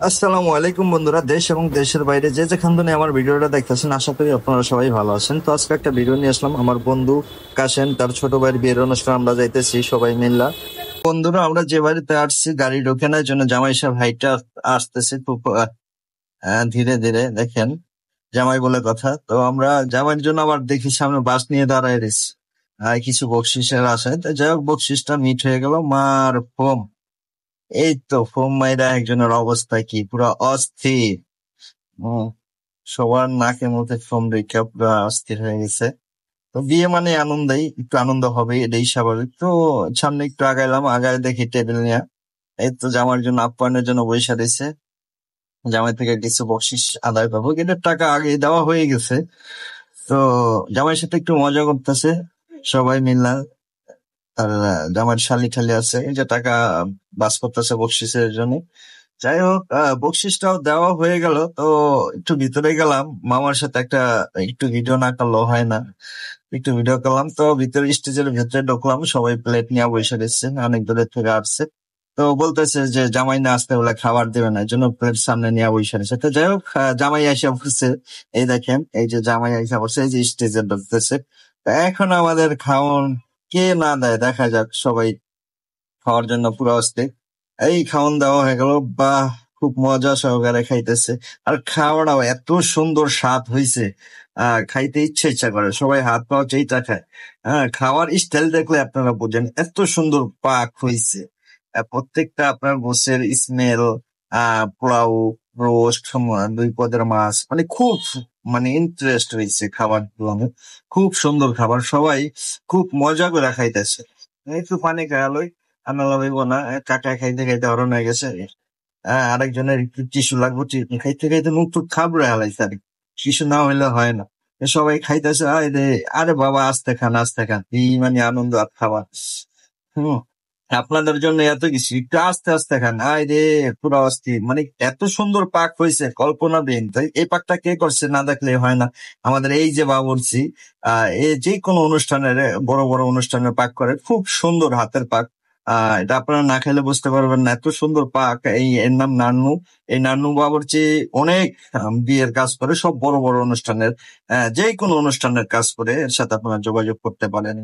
আসসালামু আলাইকুম বন্ধুরা, দেশ এবং দেশের বাইরে যে যেখান থেকে আমার ভিডিওটা দেখতেছেন, আশা করি আপনারা সবাই ভালো আছেন। তো আজকে একটা ভিডিও নিয়ে আসলাম। আমার বন্ধু কাশেম তার ছোট ভাইয়ের বিয়ের অনুষ্ঠান আমরা যাইতেছি সবাই মিল্লা। বন্ধুরা, আমরা যে বাড়িতে আসছি গাড়ি ঢোকে না, এই জন্য জামাই সাহেব হাইটটা আসতেছে খুব ধীরে ধীরে। দেখেন, জামাই বলে কথা। তো আমরা জামাইয়ের জন্য আবার দেখি সামনে বাস নিয়ে দাঁড়ায় রয়েছে কিছু বকশিসের আশায়। তো যাই হোক, বকশিসটা মিট হয়ে গেল। মার ফোম, এই তো ফোম মাইরা একজনের অবস্থা কি পুরো অস্থির। হম সবার নাকে মুখে ফোম রেখা পুরো অস্থির হয়ে গেছে। তো বিয়ে মানে আনন্দই, একটু আনন্দ হবে, এটাই স্বাভাবিক। তো সামনে একটু আগাইলাম, আগায় দেখি টেবিল নিয়ে এই তো জামার জন্য আপ্যায়নের জন্য বৈশা দিছে। জামাই থেকে কিছু বকশিস আদায় পাবো, কিন্তু টাকা আগে দেওয়া হয়ে গেছে। তো জামাইয়ের সাথে একটু মজা করতেছে সবাই মিললা। আর জামাইয়ের শালি ঠালি আছে, এই যে টাকা বাস করতেছে বকশিসের জন্য। যাই হোক, বকশিসটাও দেওয়া হয়ে গেল। তো একটু ভিতরে গেলাম, মামার সাথে একটা একটু ভিডিও না করলেও হয় না। একটু ভিডিও করলাম। তো ভিতরে স্টেজের ভিতরে ঢুকলাম, সবাই প্লেট নিয়ে বসে দিচ্ছে, অনেক দূরের থেকে আসছে। তো বলতেছে যে জামাই না আসতে বলে খাবার দেবে না, এই জন্য প্লেট সামনে নিয়ে বসে দিচ্ছে। তো যাই হোক, জামাই আইসা পড়ছে। এই দেখেন, এই যে জামাই আইসা পড়ছে, এই যে স্টেজে ঢুকতেছে। তো এখন আমাদের খাওন কে না দেয় দেখা যাক। সবাই খাওয়ার জন্য পুরো অস্থির। এই খাওন দেওয়া হয়ে গেল। বাহ, খুব মজা সহকারে খাইতেছে। আর খাওয়াটাও এত সুন্দর স্বাদ হয়েছে, খাইতে ইচ্ছা করে, সবাই হাত পাও চেইটা খায়। খাওয়ার স্টাইল দেখলে আপনারা বুঝেন এত সুন্দর পাক হয়েছে। প্রত্যেকটা আপনার গোছের স্মেল, পোলাও, রোস্ট, দুই পদের মাছ, মানে খুব, মানে ইন্টারেস্ট হয়েছে খাবার গুলো। খুব সুন্দর খাবার, সবাই খুব মজা করে খাইতেছে। একটু পানি খাওয়ালই, আনা লাগবো না, কাকা খাইতে খাইতে হরণ হয়ে গেছে। আরেকজনের একটু টিস্যু লাগবে, খাইতে খাইতে মুখ টুক খাবড়ে হালাইছে। আর টিস্যু না হইলে হয় না। সবাই খাইতেছে, আরে রে, আরে বাবা আস্তে খান আস্তে খান, এই মানে আনন্দ আর খাবার। হম আপনাদের জন্য এত কিছু, একটু আস্তে আস্তে খান। আয় রে, পুরো অস্থির, মানে এত সুন্দর পাক হয়েছে কল্পনা দিন। তাই এই পাকটা কে করছে না দেখলে হয় না। আমাদের এই যে বাবুর্চি, এ যে কোনো অনুষ্ঠানের, বড় বড় অনুষ্ঠানের পাক করে, খুব সুন্দর হাতের পাক। এটা আপনারা না খেলে বুঝতে পারবেন না, এত সুন্দর পাক। এর নাম নান্নু। এই নান্নু বাবুর্চি অনেক বিয়ের কাজ করে, সব বড় বড় অনুষ্ঠানের, যে কোনো অনুষ্ঠানের কাজ করে। এর সাথে আপনারা যোগাযোগ করতে পারেন।